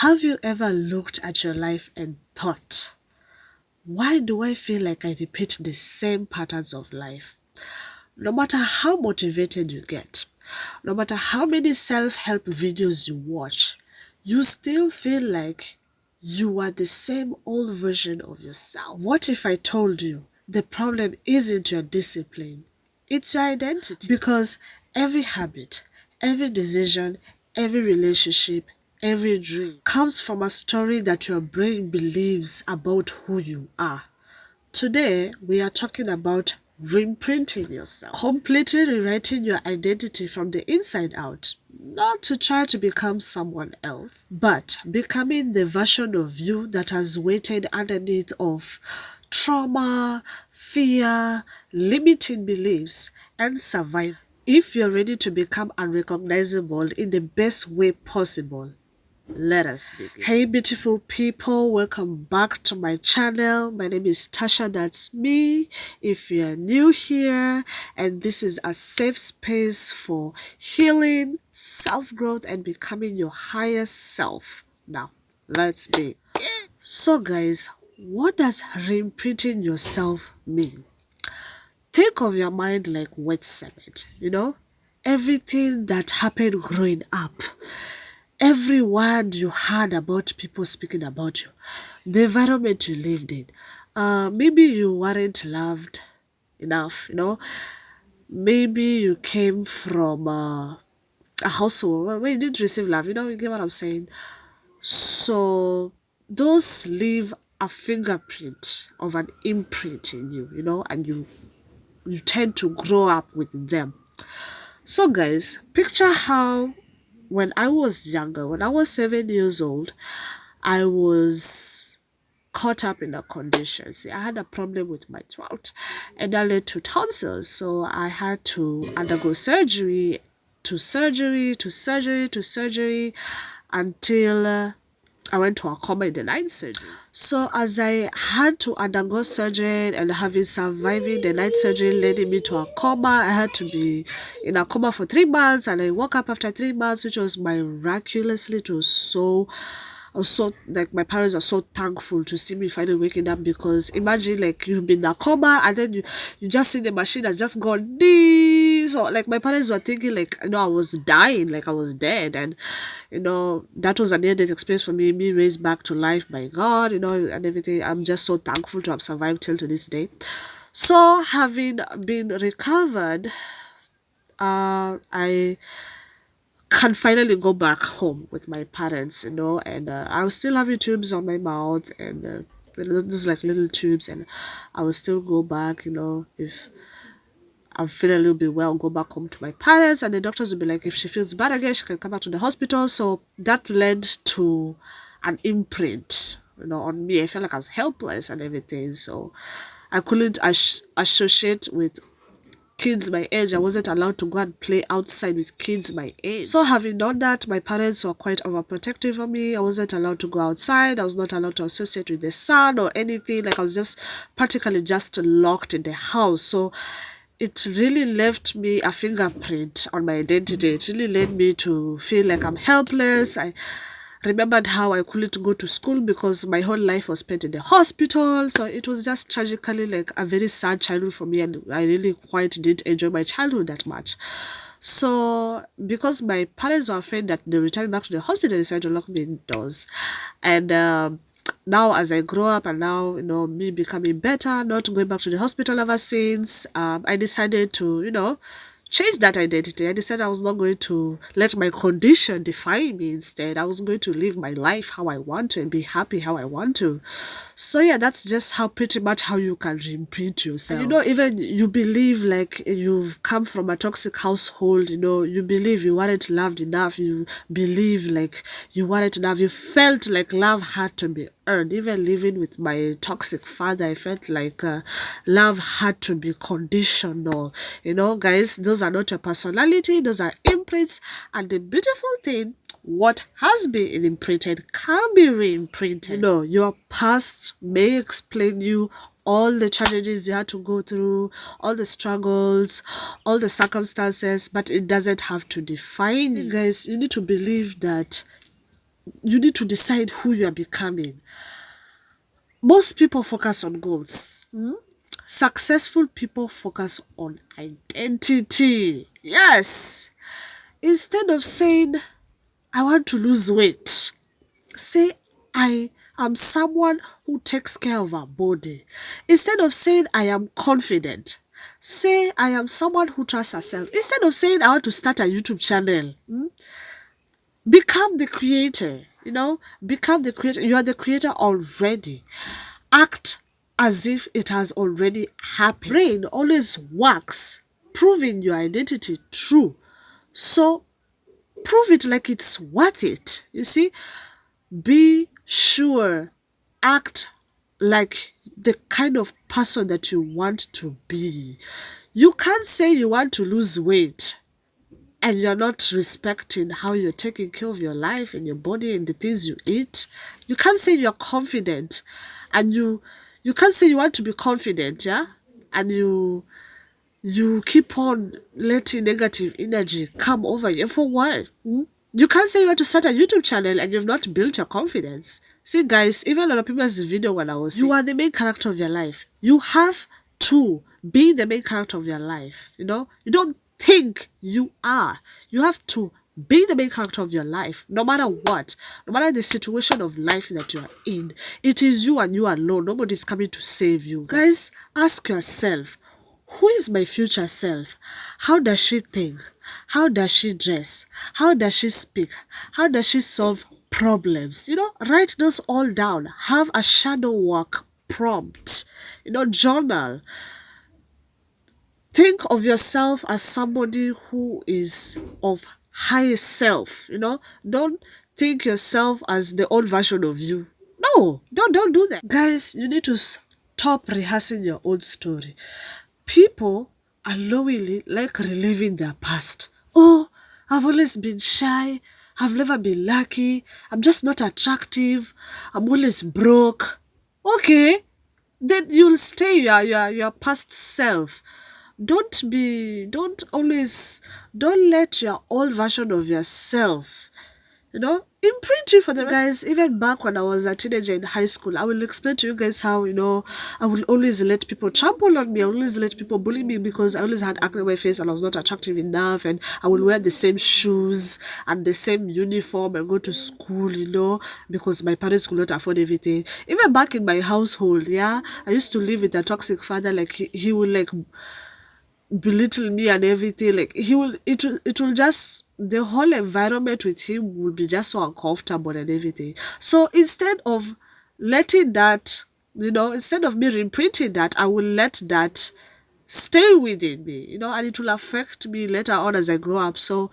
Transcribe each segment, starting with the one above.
Have you ever looked at your life and thought, why do I feel like I repeat the same patterns of life? No matter how motivated you get, no matter how many self-help videos you watch, you still feel like you are the same old version of yourself. What if I told you the problem isn't your discipline, it's your identity? Because every habit, every decision, every relationship, every dream comes from a story that your brain believes about who you are. Today, we are talking about re-imprinting yourself, completely rewriting your identity from the inside out. Not to try to become someone else, but becoming the version of you that has waited underneath of trauma, fear, limiting beliefs, and survival. If you're ready to become unrecognizable in the best way possible, let us begin. Hey beautiful people, welcome back to my channel. My name is Tasha, that's me. If you're new here, and this is a safe space for healing, self-growth, and becoming your highest self. Now, let's begin. So guys, what does reimprinting yourself mean? Think of your mind like wet cement, everything that happened growing up, every word you heard about people speaking about you, the environment you lived in. Maybe you weren't loved enough, maybe you came from a household where you didn't receive love, you get what I'm saying? So those leave a fingerprint of an imprint in you, and you tend to grow up with them. So guys, picture how when I was younger, when I was 7 years old, I was caught up in a condition. See, I had a problem with my throat, and that led to tonsils. So I had to undergo surgery, to surgery, to surgery, to surgery, until I went to a coma in the night surgery. So as I had to undergo surgery and having surviving the night surgery leading me to a coma, I had to be in a coma for 3 months, and I woke up after 3 months, which was miraculously. It was so, I was so, like, my parents are so thankful to see me finally waking up, because imagine like you've been in a coma and then you just see the machine has just gone ding. So like my parents were thinking like, I was dying, like I was dead, and that was a near-death experience for me, being raised back to life by God, and everything. I'm just so thankful to have survived till to this day. So having been recovered, I can finally go back home with my parents, and I was still having tubes on my mouth, and just like little tubes, and I will still go back, if I'm feeling a little bit well, go back home to my parents, and the doctors will be like, if she feels bad again, she can come back to the hospital. So that led to an imprint, on me. I felt like I was helpless and everything, so I couldn't associate with kids my age. I wasn't allowed to go and play outside with kids my age. So having done that, my parents were quite overprotective of me. I wasn't allowed to go outside. I was not allowed to associate with the sun or anything. Like I was just practically just locked in the house. So it really left me a fingerprint on my identity. It really led me to feel like I'm helpless. I remembered how I couldn't go to school because my whole life was spent in the hospital. So it was just tragically like a very sad childhood for me, and I really quite didn't enjoy my childhood that much. So because my parents were afraid that they return back to the hospital, they decided to lock me indoors. And now as I grow up, and now me becoming better, not going back to the hospital ever since, I decided to change that identity. I decided I was not going to let my condition define me. Instead, I was going to live my life how I want to and be happy how I want to. So yeah, that's just how pretty much how you can repeat yourself. And, even you believe like you've come from a toxic household, you believe you weren't loved enough, you believe like you weren't enough, you felt like love had to be earned. Even living with my toxic father, I felt like love had to be conditional. Guys, those are not your personality, those are imprints. And the beautiful thing, what has been imprinted can be re-imprinted. Your past may explain you all the challenges you had to go through, all the struggles, all the circumstances, but it doesn't have to define you. Guys, you need to believe that you need to decide who you are becoming. Most people focus on goals. Successful people focus on identity. Yes. Instead of saying, I want to lose weight, say, I am someone who takes care of our body. Instead of saying, I am confident, say, I am someone who trusts herself. Instead of saying, I want to start a YouTube channel, become the creator. Become the creator. You are the creator already. Act as if it has already happened. Brain always works, proving your identity true. So prove it like it's worth it. You see, be sure, act like the kind of person that you want to be. You can't say you want to lose weight and you're not respecting how you're taking care of your life and your body and the things you eat. You can't say you're confident and you can't say you want to be confident, yeah? And you keep on letting negative energy come over you. For what? You can't say you want to start a YouTube channel and you've not built your confidence. See, guys, even on a previous video when I was saying, you are the main character of your life. You have to be the main character of your life. You don't think you are. You have to be the main character of your life, no matter what, no matter the situation of life that you are in. It is you and you alone. Nobody's coming to save you. Guys, ask yourself, who is my future self? How does she think? How does she dress? How does she speak? How does she solve problems? Write those all down. Have a shadow work prompt. Journal. Think of yourself as somebody who is of high self. Don't think yourself as the old version of you. No, don't do that. Guys, you need to stop rehearsing your own story. People unknowingly like reliving their past. Oh, I've always been shy. I've never been lucky. I'm just not attractive. I'm always broke. Okay, then you'll stay your past self. Don't let your old version of yourself imprint you for the guys. Even back when I was a teenager in high school, I will explain to you guys how I will always let people trample on me. I will always let people bully me because I always had acne on my face and I was not attractive enough, and I will wear the same shoes and the same uniform and go to school because my parents could not afford everything. Even back in my household, yeah, I used to live with a toxic father. Like he will like belittle me and everything. Like it will just, the whole environment with him will be just so uncomfortable and everything. So instead of letting that, instead of me reprinting that, I will let that stay within me, and it will affect me later on as I grow up. So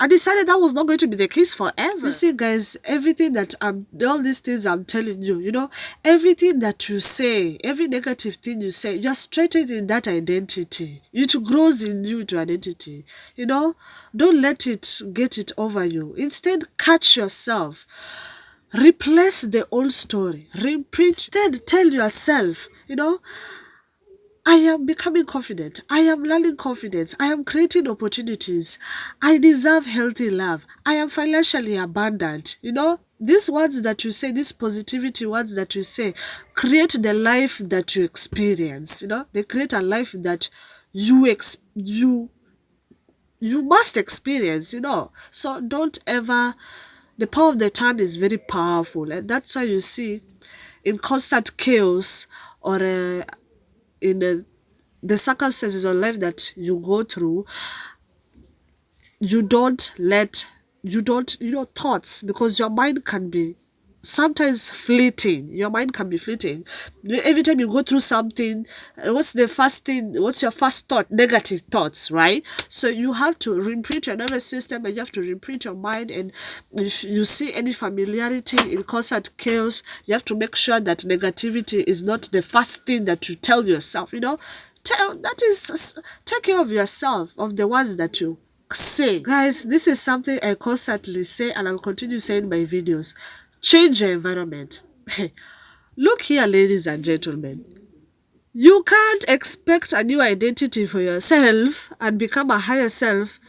I decided that was not going to be the case forever. You see, guys, everything that all these things I'm telling you, everything that you say, every negative thing you say, you're strengthening that identity. It grows in you to identity. Don't let it get it over you. Instead, catch yourself. Replace the old story. Instead, tell yourself, I am becoming confident. I am learning confidence. I am creating opportunities. I deserve healthy love. I am financially abundant. These words that you say, these positivity words that you say, create the life that you experience. They create a life that you must experience. So don't ever. The power of the tongue is very powerful, and that's why you see, in constant chaos or in the circumstances of life that you go through, thoughts, because your mind can be sometimes fleeting. Your mind can be fleeting. Every time you go through something, what's your first thought? Negative thoughts, right? So you have to reimprint your nervous system, and you have to reimprint your mind. And if you see any familiarity in constant chaos, you have to make sure that negativity is not the first thing that you tell yourself. Take care of yourself, of the words that you say. Guys, this is something I constantly say, and I'll continue saying in my videos. Change your environment. Look here, ladies and gentlemen. You can't expect a new identity for yourself and become a higher self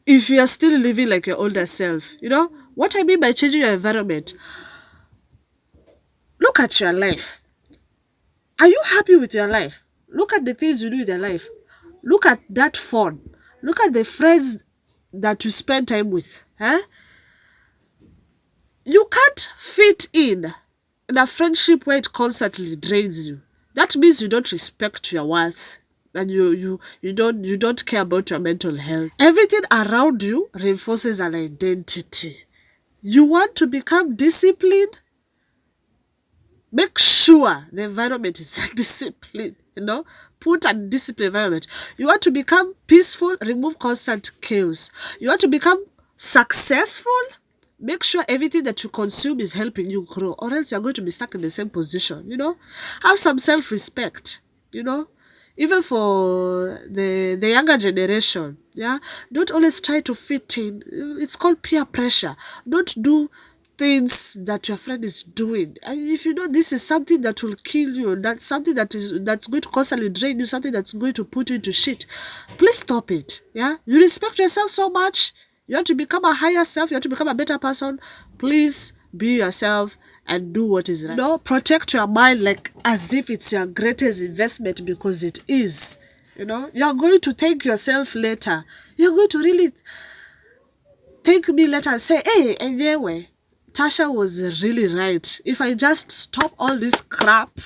if you are still living like your older self. What I mean by changing your environment, look at your life. Are you happy with your life? Look at the things you do with your life. Look at that fun. Look at the friends that you spend time with. You can't fit in a friendship where it constantly drains you. That means you don't respect your worth, and you don't care about your mental health. Everything around you reinforces an identity. You want to become disciplined? Make sure the environment is disciplined. Put a disciplined environment. You want to become peaceful? Remove constant chaos. You want to become successful? Make sure everything that you consume is helping you grow, or else you're going to be stuck in the same position. Have some self-respect. Even for the younger generation. Yeah, don't always try to fit in. It's called peer pressure. Don't do things that your friend is doing, and if you know this is something that will kill you, that's something that's going to constantly drain you, something that's going to put you into shit, please stop it. Yeah, you respect yourself so much, you want to become a higher self, you want to become a better person, please be yourself and do what is right. Protect your mind like as if it's your greatest investment, because it is. You're going to thank yourself later. You're going to really thank me later and say, hey, anyway, Tasha was really right. If I just stop all this crap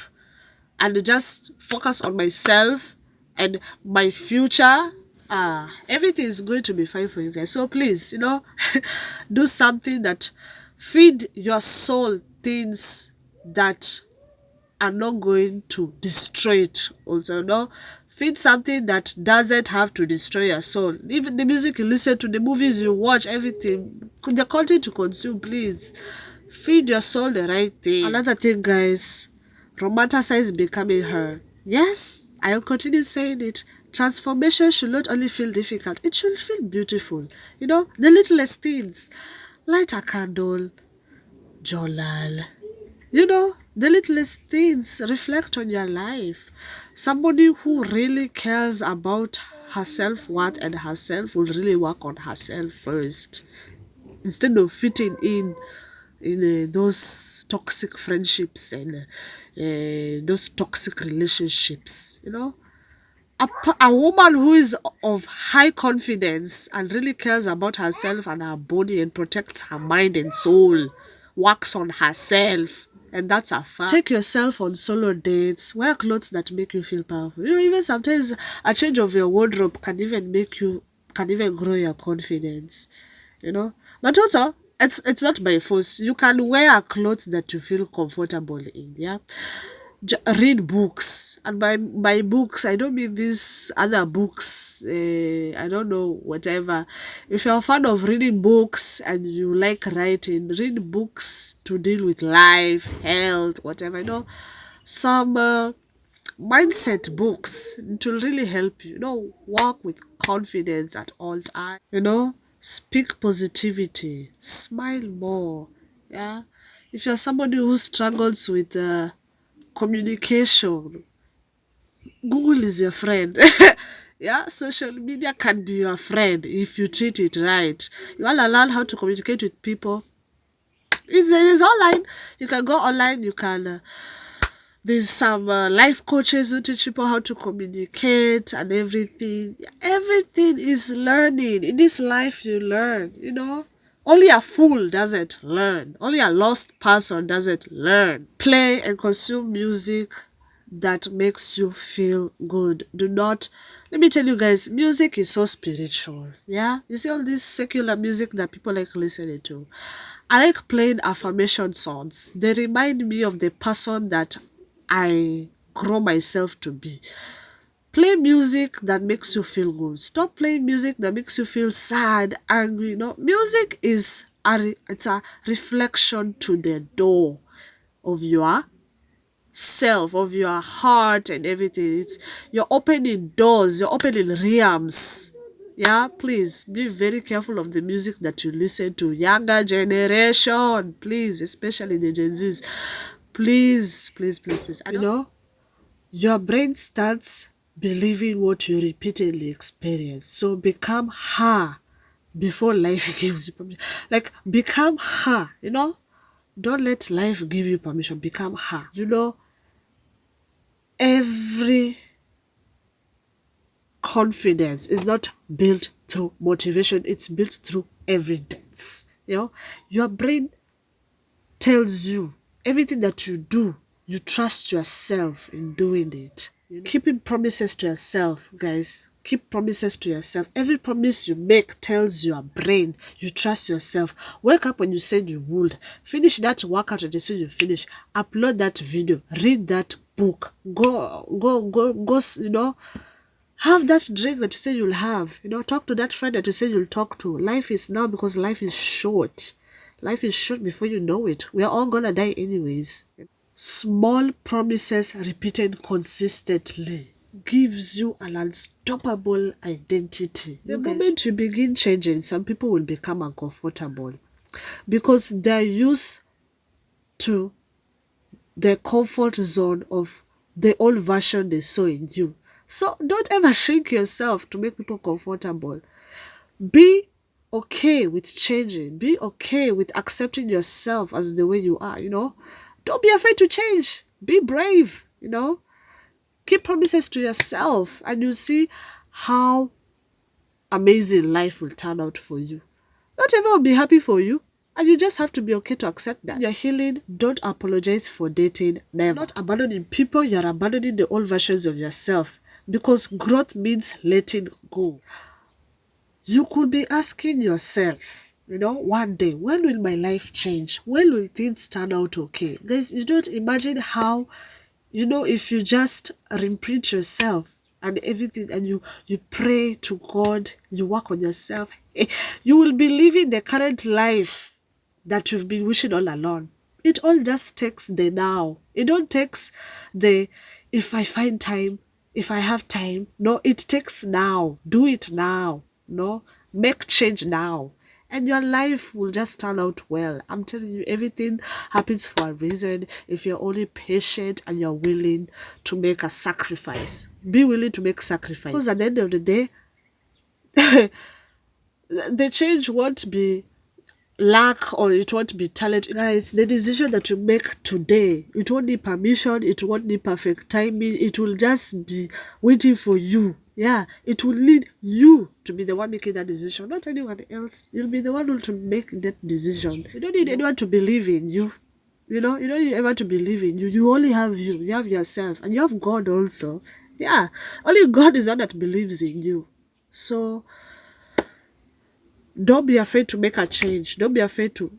and just focus on myself and my future, everything is going to be fine for you guys. So please, do something that feed your soul things that are not going to destroy it also. Feed something that doesn't have to destroy your soul. Even the music you listen to, the movies you watch, everything, the content you consume, please feed your soul the right thing. Another thing, guys, romanticize becoming her. Yes, I'll continue saying it. Transformation should not only feel difficult, it should feel beautiful. The littlest things. Light a candle, journal. The littlest things reflect on your life. Somebody who really cares about her self-worth and herself will really work on herself first, instead of fitting in those toxic friendships and those toxic relationships. A woman who is of high confidence and really cares about herself and her body and protects her mind and soul, works on herself, and that's a fact. Take yourself on solo dates. Wear clothes that make you feel powerful. Even sometimes a change of your wardrobe can even grow your confidence. But also, it's not by force. You can wear a clothes that you feel comfortable in. Yeah. Read books, and by books I don't mean these other books, I don't know, whatever. If you're a fan of reading books and you like writing, read books to deal with life, health, whatever. Some mindset books, it will really help you. Walk with confidence at all times. Speak positivity, smile more. Yeah, if you're somebody who struggles with communication, Google is your friend. Yeah, social media can be your friend if you treat it right. You want to learn how to communicate with people, it's online. You can go online, you can there's some life coaches who teach people how to communicate and everything. Everything is learning. In this life you learn. Only a fool doesn't learn. Only a lost person doesn't learn. Play and consume music that makes you feel good. Do not, let me tell you guys, music is so spiritual. Yeah, you see all this secular music that people like listening to. I like playing affirmation songs. They remind me of the person that I grow myself to be. Play music that makes you feel good. Stop playing music that makes you feel sad, angry. Music is it's a reflection to the door of your self, of your heart and everything. You're opening doors, you're opening realms. Yeah, please be very careful of the music that you listen to. Younger generation, please, especially the Gen Zs. Please, please, please, please. Your brain starts believing what you repeatedly experience. So become her before life gives you permission. Like, become her, you know? Don't let life give you permission. Become her. You know, every confidence is not built through motivation, it's built through evidence. You know, your brain tells you everything that you do, you trust yourself in doing it. You know? Keeping promises to yourself, guys. Keep promises to yourself. Every promise you make tells your brain you trust yourself. Wake up when you said you would. Finish that workout when you said you finish. Upload that video. Read that book. Go, you know, have that drink that you say you'll have. You know, talk to that friend that you say you'll talk to. Life is now, because life is short. Life is short before you know it. We are all gonna die anyways. Small promises repeated consistently gives you an unstoppable identity. The moment you begin changing, some people will become uncomfortable because they're used to the comfort zone of the old version they saw in you. So don't ever shrink yourself to make people comfortable. Be okay with changing. Be okay with accepting yourself as the way you are, you know. Don't be afraid to change. Be brave, you know. Keep promises to yourself and you see how amazing life will turn out for you. Not everyone will be happy for you. And you just have to be okay to accept that. You're healing. Don't apologize for dating. Never. You're not abandoning people. You're abandoning the old versions of yourself. Because growth means letting go. You could be asking yourself, you know, one day, when will my life change? When will things turn out okay? Guys, you don't imagine how, you know, if you just reimprint yourself and everything and you pray to God, you work on yourself, you will be living the current life that you've been wishing all along. It all just takes the now. It don't takes the if I find time, if I have time. No, it takes now. Do it now. No, make change now. And your life will just turn out well. I'm telling you, everything happens for a reason if you're only patient and you're willing to make a sacrifice. Be willing to make sacrifice. Because at the end of the day, the change won't be luck or it won't be talent. Guys, the decision that you make today, it won't need permission, it won't need perfect timing, it will just be waiting for you. Yeah, it will need you to be the one making that decision, not anyone else. You'll be the one who to make that decision. You don't need anyone to believe in you. You know, you don't need anyone to believe in you. You only have you. You have yourself. And you have God also. Yeah, only God is the one that believes in you. So don't be afraid to make a change. Don't be afraid to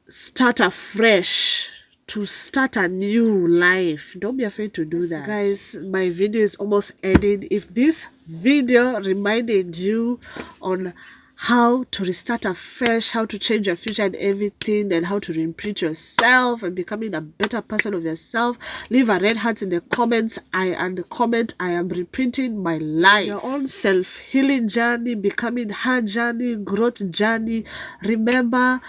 start afresh, to start a new life. Don't be afraid to do that. Guys, my video is almost ending. If this video reminded you on how to restart afresh, how to change your future and everything, and how to reimprint yourself and becoming a better person of yourself, leave a red heart in the comments. I am reprinting my life. Your own self-healing journey, becoming her journey, growth journey. Remember,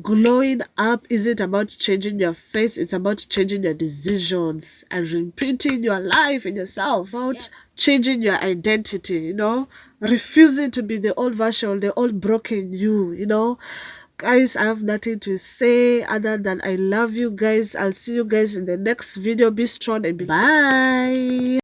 glowing up isn't about changing your face, it's about changing your decisions and reprinting your life and yourself. About changing your identity, you know, refusing to be the old version, the old broken you know. Guys, I have nothing to say other than I love you guys. I'll see you guys in the next video. Be strong and bye.